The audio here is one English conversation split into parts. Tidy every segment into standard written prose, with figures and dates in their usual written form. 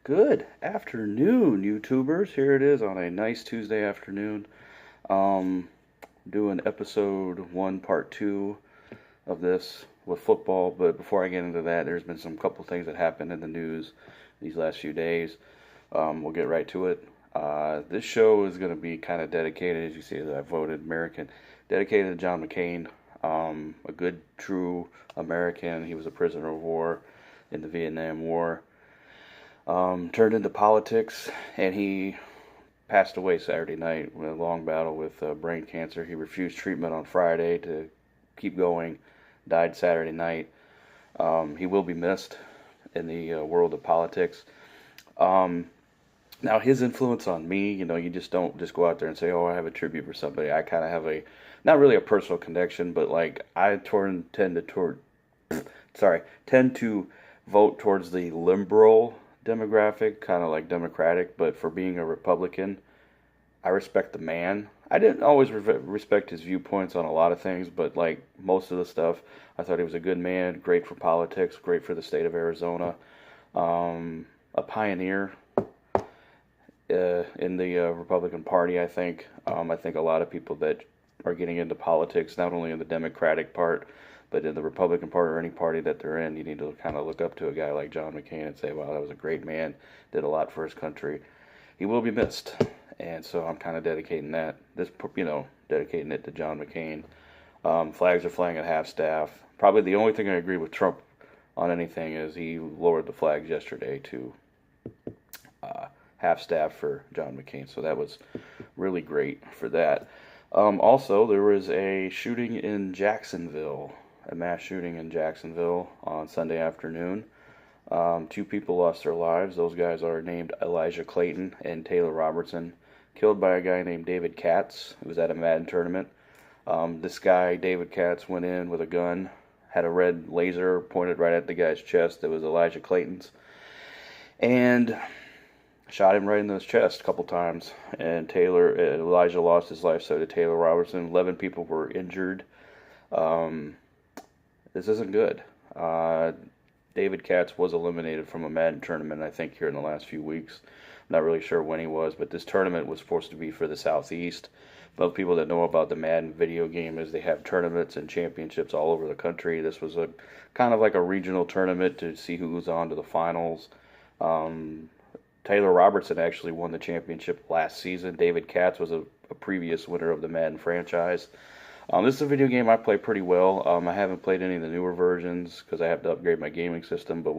Good afternoon, YouTubers. Here it is on a nice Tuesday afternoon. Um, Doing episode one, part two of this with football. But before I get into that, there's been some couple things that happened in the news these last few days. We'll get right to it. This show is going to be kind of dedicated, as you see, that I voted American, dedicated to John McCain, a good, true American. He was a prisoner of war in the Vietnam War. Turned into politics, and he passed away Saturday night with a long battle with brain cancer. He refused treatment on Friday to keep going, died Saturday night. He will be missed in the world of politics. Um, Now, his influence on me, you just don't just go out there and say, oh, I have a tribute for somebody. I kind of have not really a personal connection, but like tend to vote towards the liberal demographic, kind of like Democratic, but for being a Republican, I respect the man. I didn't always respect his viewpoints on a lot of things, but like most of the stuff, I thought he was a good man, great for politics, great for the state of Arizona, a pioneer in the Republican Party, I think. I think a lot of people that are getting into politics, not only in the Democratic part, but in the Republican Party or any party that they're in, you need to kind of look up to a guy like John McCain and say, wow, that was a great man, did a lot for his country. He will be missed. And so I'm kind of dedicating it to John McCain. Flags are flying at half-staff. Probably the only thing I agree with Trump on anything is he lowered the flags yesterday to half-staff for John McCain. So that was really great for that. Also, there was a shooting in Jacksonville, a mass shooting in Jacksonville on Sunday afternoon. Two people lost their lives. Those guys are named Elijah Clayton and Taylor Robertson, killed by a guy named David Katz, who was at a Madden tournament. This guy, David Katz, went in with a gun, had a red laser pointed right at the guy's chest that was Elijah Clayton's, and shot him right in his chest a couple times. And Elijah lost his life, so did Taylor Robertson. 11 people were injured. This isn't good. David Katz was eliminated from a Madden tournament, I think, here in the last few weeks. Not really sure when he was, but this tournament was supposed to be for the Southeast. Most people that know about the Madden video game is they have tournaments and championships all over the country. This was a kind of like a regional tournament to see who was on to the finals. Taylor Robertson actually won the championship last season. David Katz was a previous winner of the Madden franchise. This is a video game I play pretty well. I haven't played any of the newer versions because I have to upgrade my gaming system, but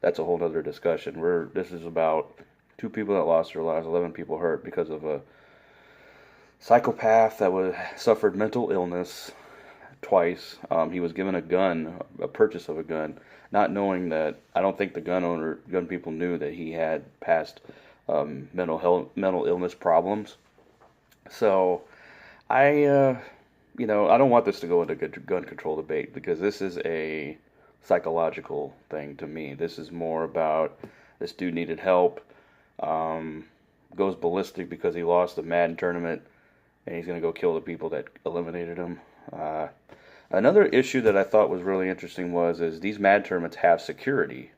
that's a whole other discussion. This is about two people that lost their lives, 11 people hurt because of a psychopath that suffered mental illness twice. He was given a gun, a purchase of a gun, not knowing that. I don't think the gun people knew that he had past mental illness problems. So I don't want this to go into gun control debate because this is a psychological thing to me. This is more about this dude needed help, goes ballistic because he lost the Madden tournament, and he's going to go kill the people that eliminated him. Another issue that I thought was really interesting is these Madden tournaments have security.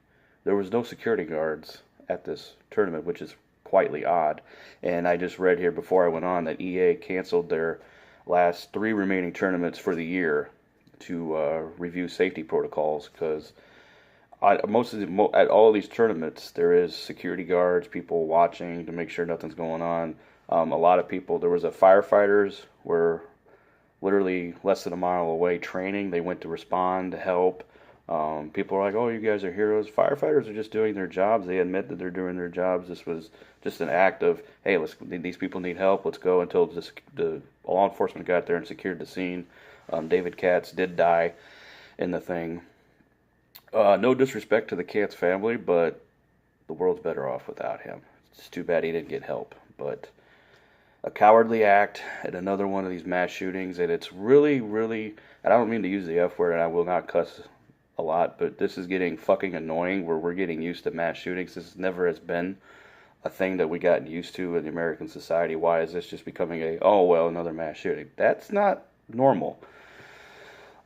There was no security guards at this tournament, which is quietly odd. And I just read here before I went on that EA canceled their last 3 remaining tournaments for the year to review safety protocols because at all of these tournaments there is security guards, people watching to make sure nothing's going on. A lot of people, there was firefighters were literally less than a mile away training. They went to respond to help. People are like, oh, you guys are heroes. Firefighters are just doing their jobs. They admit that they're doing their jobs. This was just an act of, hey, these people need help. Let's go until the law enforcement got there and secured the scene. David Katz did die in the thing. No disrespect to the Katz family, but the world's better off without him. It's too bad he didn't get help. But a cowardly act at another one of these mass shootings, and it's really, really, and I don't mean to use the F word, and I will not cuss a lot, but this is getting fucking annoying where we're getting used to mass shootings. This never has been a thing that we gotten used to in the American society. Why is this just becoming another mass shooting? That's not normal.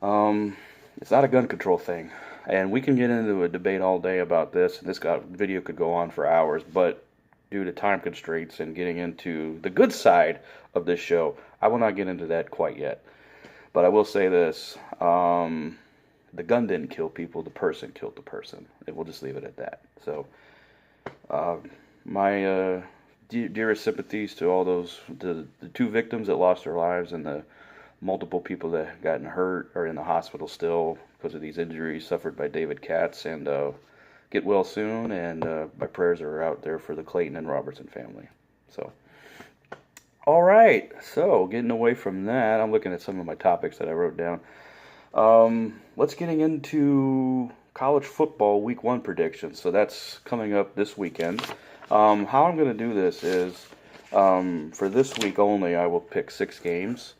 It's not a gun control thing. and we can get into a debate all day about this. This video could go on for hours, but due to time constraints and getting into the good side of this show, I will not get into that quite yet. But I will say this. The gun didn't kill people. The person killed the person. And we'll just leave it at that. So, my dearest sympathies to all the 2 victims that lost their lives and the multiple people that have gotten hurt or in the hospital still because of these injuries suffered by David Katz. And get well soon. And my prayers are out there for the Clayton and Robertson family. So, all right. So, getting away from that, I'm looking at some of my topics that I wrote down. Let's getting into college football week 1 predictions. So that's coming up this weekend. How I'm going to do this is, for this week only, I will pick 6 games.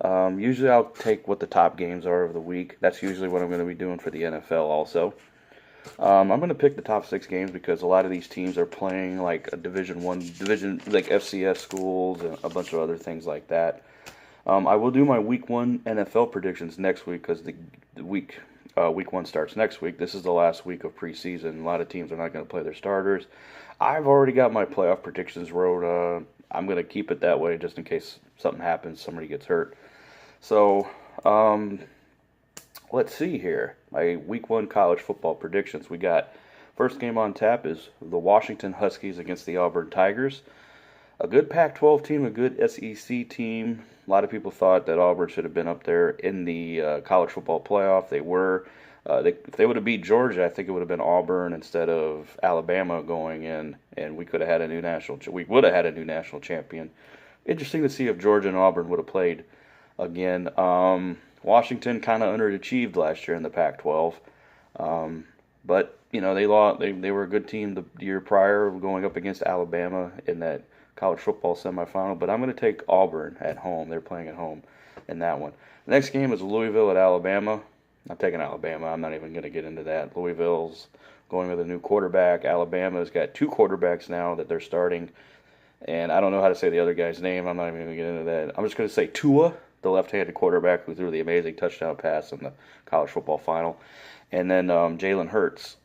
Usually I'll take what the top games are of the week. That's usually what I'm going to be doing for the NFL also. I'm going to pick the top 6 games because a lot of these teams are playing like a Division like FCS schools and a bunch of other things like that. I will do my week 1 NFL predictions next week because the week 1 starts next week. This is the last week of preseason. A lot of teams are not going to play their starters. I've already got my playoff predictions wrote. I'm going to keep it that way just in case something happens, somebody gets hurt. So, let's see here. My week 1 college football predictions. We got first game on tap is the Washington Huskies against the Auburn Tigers. A good Pac-12 team, a good SEC team. A lot of people thought that Auburn should have been up there in the college football playoff. They were. If they would have beat Georgia, I think it would have been Auburn instead of Alabama going in, and we could have had a new national. We would have had a new national champion. Interesting to see if Georgia and Auburn would have played again. Washington kind of underachieved last year in the Pac-12, but they lost. They were a good team the year prior, going up against Alabama in that college football semifinal, but I'm going to take Auburn at home. They're playing at home in that one. The next game is Louisville at Alabama. I'm taking Alabama. I'm not even going to get into that. Louisville's going with a new quarterback. Alabama's got 2 quarterbacks now that they're starting, and I don't know how to say the other guy's name. I'm not even going to get into that. I'm just going to say Tua, the left-handed quarterback who threw the amazing touchdown pass in the college football final, and then Jalen Hurts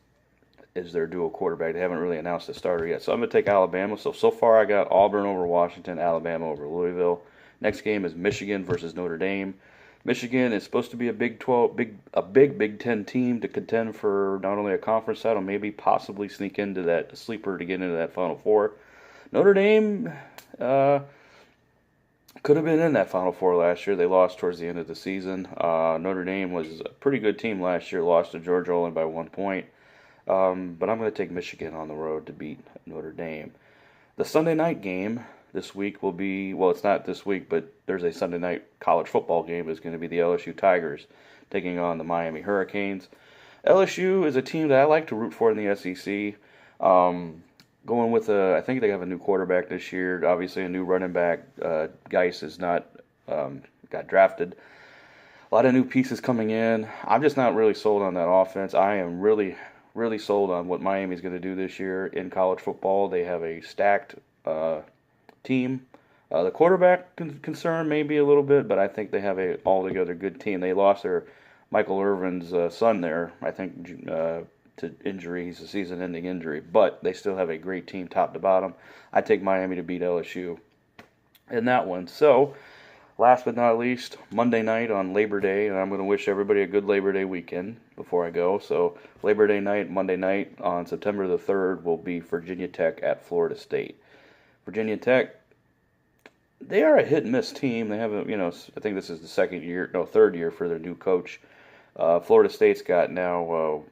is their dual quarterback. They haven't really announced the starter yet. So I'm going to take Alabama. So far I got Auburn over Washington, Alabama over Louisville. Next game is Michigan versus Notre Dame. Michigan is supposed to be a Big 10 team to contend for not only a conference title, maybe possibly sneak into that sleeper to get into that Final Four. Notre Dame could have been in that Final Four last year. They lost towards the end of the season. Notre Dame was a pretty good team last year, lost to Georgia only by 1 point. But I'm going to take Michigan on the road to beat Notre Dame. The Sunday night game this week will be, well, it's not this week, but there's a Sunday night college football game. It's going to be the LSU Tigers taking on the Miami Hurricanes. LSU is a team that I like to root for in the SEC. Going with I think they have a new quarterback this year. Obviously, a new running back. Geis is not got drafted. A lot of new pieces coming in. I'm just not really sold on that offense. I am really sold on what Miami's going to do this year in college football. They have a stacked team. The quarterback concern maybe a little bit, but I think they have a altogether good team. They lost their Michael Irvin's son there, I think, to injury. He's a season-ending injury, but they still have a great team top to bottom. I take Miami to beat LSU in that one. So, last but not least, Monday night on Labor Day, and I'm going to wish everybody a good Labor Day weekend before I go. So, Labor Day night, Monday night on September the 3rd will be Virginia Tech at Florida State. Virginia Tech, they are a hit-and-miss team. They have I think this is the third year for their new coach. Florida State's got now,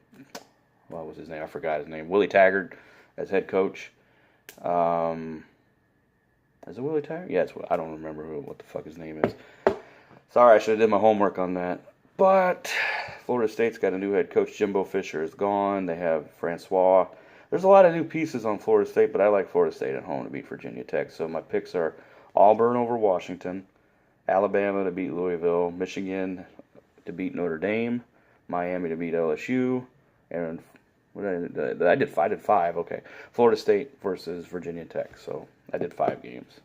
what was his name? I forgot his name. Willie Taggart as head coach. Is it Willie Taggart? Yeah, I don't remember what the fuck his name is. Sorry, I should have did my homework on that. But Florida State's got a new head coach. Jimbo Fisher is gone. They have Francois. There's a lot of new pieces on Florida State, but I like Florida State at home to beat Virginia Tech. So my picks are Auburn over Washington, Alabama to beat Louisville, Michigan to beat Notre Dame, Miami to beat LSU, and I did 5. Okay, Florida State versus Virginia Tech. So I did 5 games.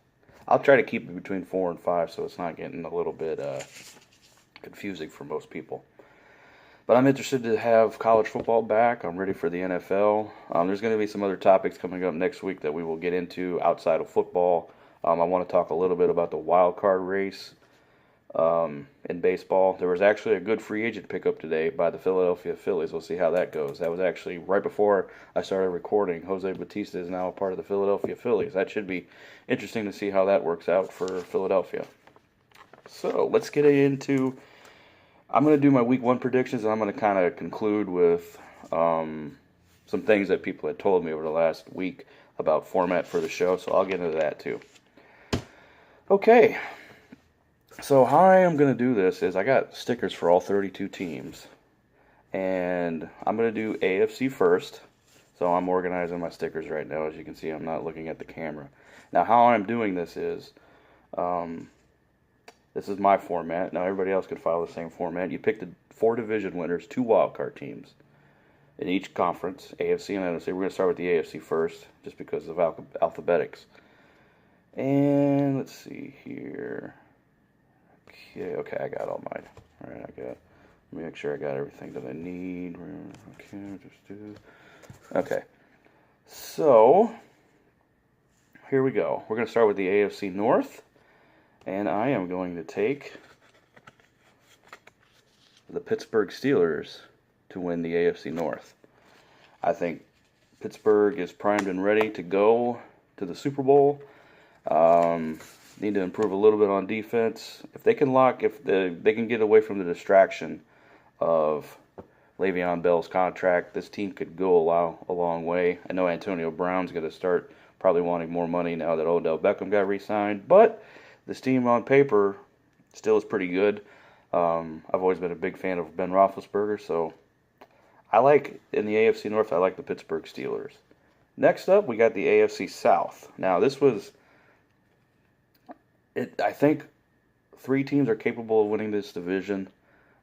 I'll try to keep it between 4 and 5, so it's not getting a little bit confusing for most people. But I'm interested to have college football back. I'm ready for the NFL. There's going to be some other topics coming up next week that we will get into outside of football. I want to talk a little bit about the wild card race in baseball. There was actually a good free agent pickup today by the Philadelphia Phillies. We'll see how that goes. That was actually right before I started recording. Jose Bautista is now a part of the Philadelphia Phillies. That should be interesting to see how that works out for Philadelphia. So let's get into. I'm going to do my week 1 predictions, and I'm going to kind of conclude with some things that people had told me over the last week about format for the show. So I'll get into that too. Okay. So how I am going to do this is I got stickers for all 32 teams, and I'm going to do AFC first. So I'm organizing my stickers right now. As you can see, I'm not looking at the camera. Now, how I'm doing this is, this is my format. Now, everybody else can follow the same format. You pick the 4 division winners, 2 wildcard teams in each conference, AFC and NFC. We're going to start with the AFC first, just because of alphabetics. And let's see here. Okay, I got all mine. All right, let me make sure I got everything that I need. Okay, so here we go. We're going to start with the AFC North, and I am going to take the Pittsburgh Steelers to win the AFC North. I think Pittsburgh is primed and ready to go to the Super Bowl. Need to improve a little bit on defense. If they can they can get away from the distraction of Le'Veon Bell's contract, this team could go a long way. I know Antonio Brown's going to start probably wanting more money now that Odell Beckham got re-signed, but this team on paper still is pretty good. I've always been a big fan of Ben Roethlisberger, so in the AFC North, I like the Pittsburgh Steelers. Next up, we got the AFC South. Now, I think 3 teams are capable of winning this division.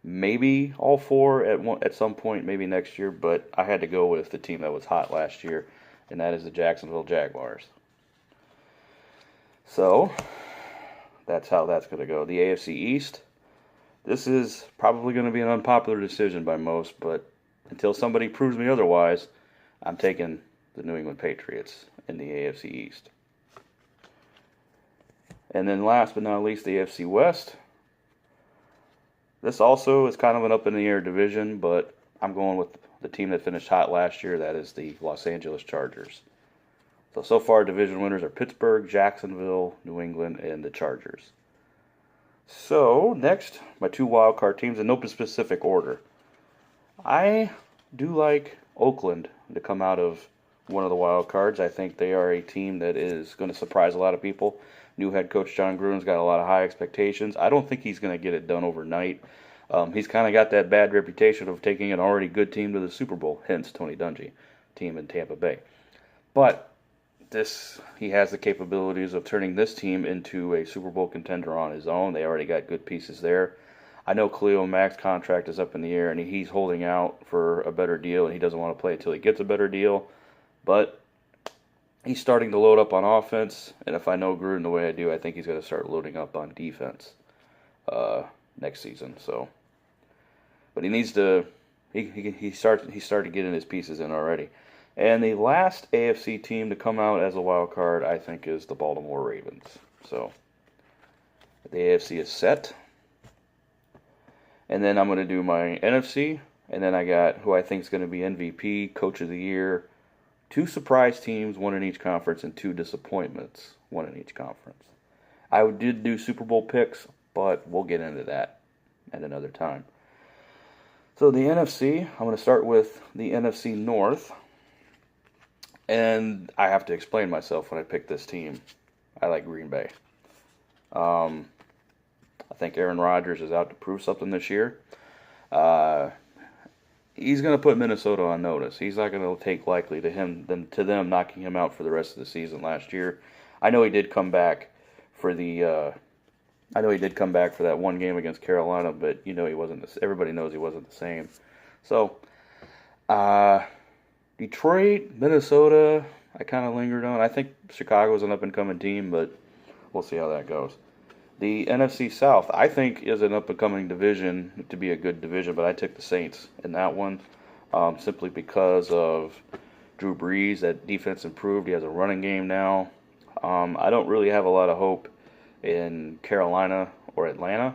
Maybe all 4 at some point, maybe next year. But I had to go with the team that was hot last year, and that is the Jacksonville Jaguars. So that's how that's going to go. The AFC East. This is probably going to be an unpopular decision by most, but until somebody proves me otherwise, I'm taking the New England Patriots in the AFC East. And then last but not least, the AFC West. This also is kind of an up-in-the-air division, but I'm going with the team that finished hot last year. That is the Los Angeles Chargers. So far, division winners are Pittsburgh, Jacksonville, New England, and the Chargers. So, next, my 2 wildcard teams in no specific order. I do like Oakland to come out of one of the wild cards. I think they are a team that is going to surprise a lot of people. New head coach John Gruden's got a lot of high expectations. I don't think he's going to get it done overnight. He's kind of got that bad reputation of taking an already good team to the Super Bowl, hence Tony Dungy, team in Tampa Bay. But he has the capabilities of turning this team into a Super Bowl contender on his own. They already got good pieces there. I know Khalil Mack's contract is up in the air, and he's holding out for a better deal, and he doesn't want to play until he gets a better deal. But he's starting to load up on offense, and if I know Gruden the way I do, I think he's going to start loading up on defense next season. So, but he needs to. He started getting his pieces in already. And the last AFC team to come out as a wild card, I think, is the Baltimore Ravens. So the AFC is set. And then I'm going to do my NFC, and then I got who I think is going to be MVP, Coach of the Year, 2 surprise teams, 1 in each conference, and 2 disappointments, 1 in each conference. I did do Super Bowl picks, but we'll get into that at another time. So the NFC, I'm going to start with the NFC North, and I have to explain myself when I pick this team. I like Green Bay. I think Aaron Rodgers is out to prove something this year. He's going to put Minnesota on notice. He's not going to take likely to them knocking him out for the rest of the season last year. I know he did come back for that one game against Carolina, but he wasn't. Everybody knows he wasn't the same. So, Detroit, Minnesota, I kind of lingered on. I think Chicago's an up and coming team, but we'll see how that goes. The NFC South, I think, is an up-and-coming division to be a good division, but I took the Saints in that one simply because of Drew Brees. That defense improved. He has a running game now. I don't really have a lot of hope in Carolina or Atlanta.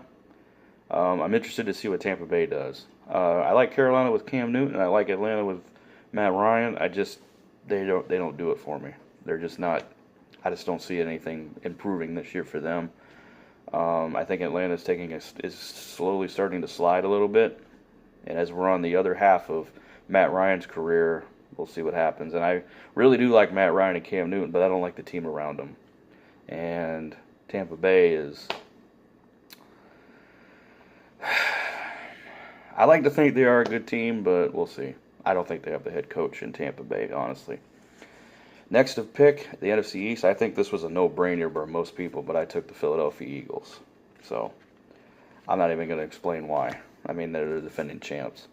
I'm interested to see what Tampa Bay does. I like Carolina with Cam Newton, and I like Atlanta with Matt Ryan. They don't do it for me. They're just not. I just don't see anything improving this year for them. I think Atlanta is slowly starting to slide a little bit, and as we're on the other half of Matt Ryan's career, we'll see what happens. And I really do like Matt Ryan and Cam Newton, but I don't like the team around him. And Tampa Bay is. I like to think they are a good team, but we'll see. I don't think they have the head coach in Tampa Bay, honestly. Next to pick, the NFC East, I think this was a no-brainer for most people, but I took the Philadelphia Eagles. So, I'm not even going to explain why. I mean, they're the defending champs.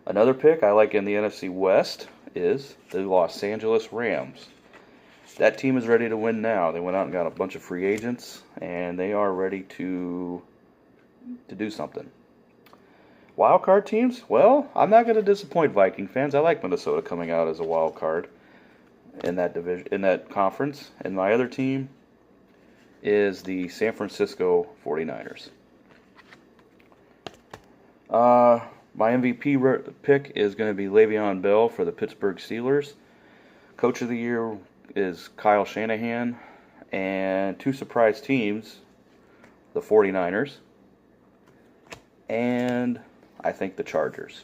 Another pick I like in the NFC West is the Los Angeles Rams. That team is ready to win now. They went out and got a bunch of free agents, and they are ready to do something. Wild card teams? Well, I'm not going to disappoint Viking fans. I like Minnesota coming out as a wild card in that division, in that conference. And my other team is the San Francisco 49ers. My MVP pick is going to be Le'Veon Bell for the Pittsburgh Steelers. Coach of the year is Kyle Shanahan. And two surprise teams, the 49ers and I think the Chargers.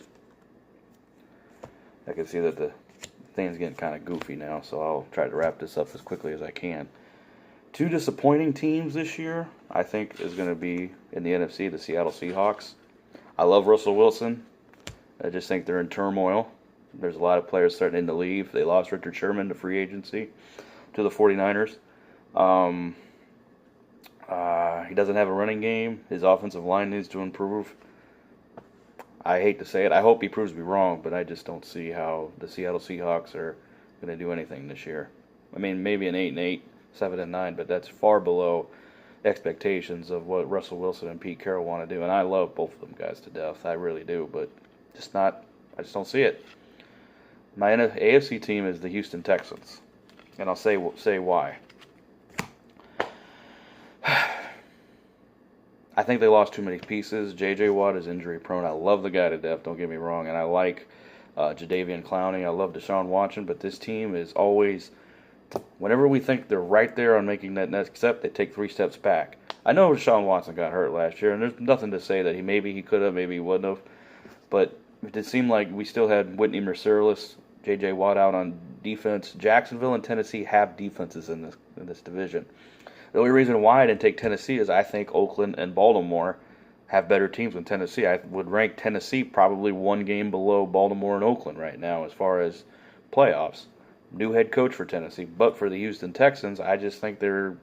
I can see that the thing's getting kind of goofy now, so I'll try to wrap this up as quickly as I can. Two disappointing teams this year, I think, is going to be in the NFC, the Seattle Seahawks. I love Russell Wilson. I just think they're in turmoil. There's a lot of players starting to leave. They lost Richard Sherman to free agency to the 49ers. He doesn't have a running game. His offensive line needs to improve. I hate to say it. I hope he proves me wrong, but I just don't see how the Seattle Seahawks are going to do anything this year. I mean, maybe an 8-8, 7-9, but that's far below expectations of what Russell Wilson and Pete Carroll want to do. And I love both of them guys to death. I really do, but I just don't see it. My AFC team is the Houston Texans, and I'll say why. I think they lost too many pieces. J.J. Watt is injury prone. I love the guy to death, don't get me wrong, and I like Jadeveon Clowney. I love Deshaun Watson, but this team is always, whenever we think they're right there on making that next step, they take 3 steps back. I know Deshaun Watson got hurt last year, and there's nothing to say that maybe he could have, maybe he wouldn't have, but it seemed like we still had Whitney Merciless, J.J. Watt out on defense. Jacksonville and Tennessee have defenses in this division. The only reason why I didn't take Tennessee is I think Oakland and Baltimore have better teams than Tennessee. I would rank Tennessee probably one game below Baltimore and Oakland right now as far as playoffs. New head coach for Tennessee, but for the Houston Texans, I just think they're,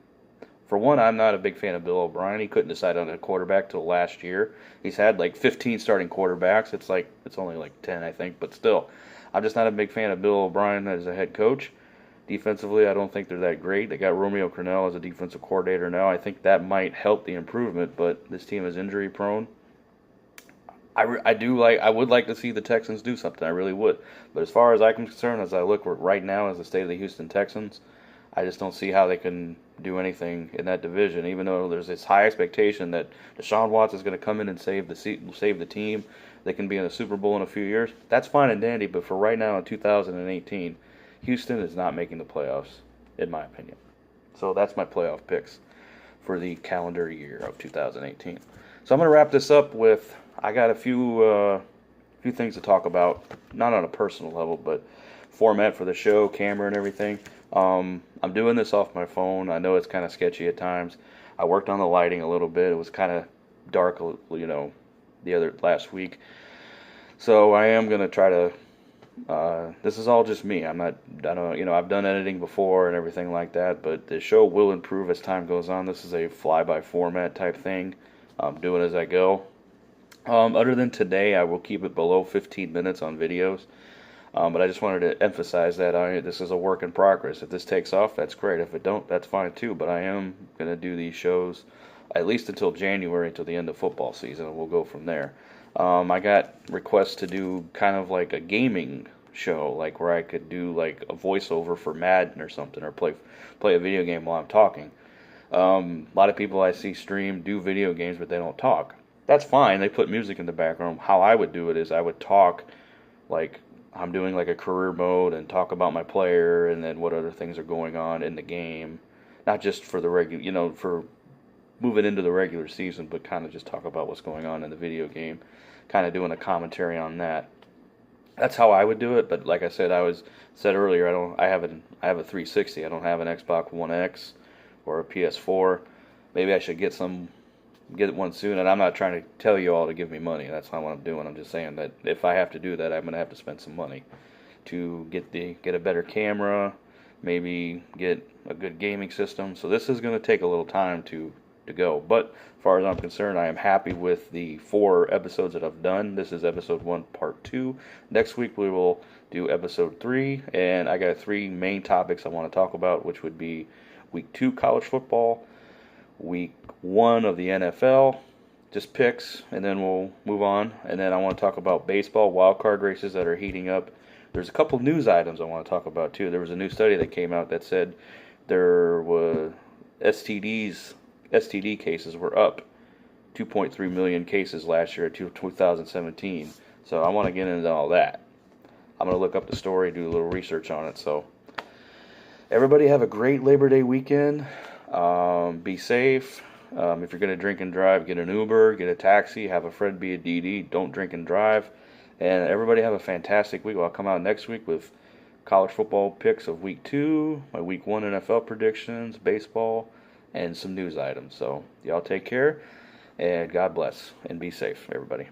for one, I'm not a big fan of Bill O'Brien. He couldn't decide on a quarterback till last year. He's had like 15 starting quarterbacks. It's only like 10, I think, but still. I'm just not a big fan of Bill O'Brien as a head coach. Defensively, I don't think they're that great. They got Romeo Crennel as a defensive coordinator now. I think that might help the improvement, but this team is injury prone. I would like to see the Texans do something. I really would. But as far as I'm concerned, as I look right now as the state of the Houston Texans, I just don't see how they can do anything in that division, even though there's this high expectation that Deshaun Watson is going to come in and save the team. They can be in a Super Bowl in a few years. That's fine and dandy, but for right now in 2018, Houston is not making the playoffs, in my opinion. So that's my playoff picks for the calendar year of 2018. So I'm going to wrap this up with, I got a few things to talk about, not on a personal level, but format for the show, camera and everything. I'm doing this off my phone. I know it's kind of sketchy at times. I worked on the lighting a little bit. It was kind of dark, last week. So I am going to try to, this is all just me. I've done editing before and everything like that, but the show will improve as time goes on. This is a fly-by format type thing. I'm doing as I go. Other than today, I will keep it below 15 minutes on videos. But I just wanted to emphasize that this is a work in progress. If this takes off, that's great. If it don't, that's fine too. But I am going to do these shows at least until January, until the end of football season, and we'll go from there. I got requests to do kind of like a gaming show, like where I could do like a voiceover for Madden or something, or play a video game while I'm talking. A lot of people I see stream do video games, but they don't talk. That's fine. They put music in the background. How I would do it is I would talk like I'm doing like a career mode and talk about my player and then what other things are going on in the game. Not just for the regular, for moving into the regular season, but kind of just talk about what's going on in the video game, kind of doing a commentary on that. That's how I would do it. But like I said, said earlier, I have a 360. I don't have an Xbox One X or a PS4. Maybe I should get one soon. And I'm not trying to tell you all to give me money. That's not what I'm doing. I'm just saying that if I have to do that, I'm going to have to spend some money to get a better camera, maybe get a good gaming system. So this is going to take a little time to go. But as far as I'm concerned, I am happy with the 4 episodes that I've done. This is episode 1, part 2. Next week we will do episode 3, and I got 3 main topics I want to talk about, which would be week 2 college football, week 1 of the NFL, just picks, and then we'll move on. And then I want to talk about baseball wild card races that are heating up. There's a couple news items I want to talk about too. There was a new study that came out that said there were STD cases were up 2.3 million cases last year to 2017. So I want to get into all that. I'm going to look up the story, do a little research on it. So everybody have a great Labor Day weekend. Be safe. If you're going to drink and drive, get an Uber, get a taxi, have a friend be a DD. Don't drink and drive. And everybody have a fantastic week. I'll come out next week with college football picks of week 2, my week 1 NFL predictions, baseball, and some news items. So y'all take care, and God bless, and be safe, everybody.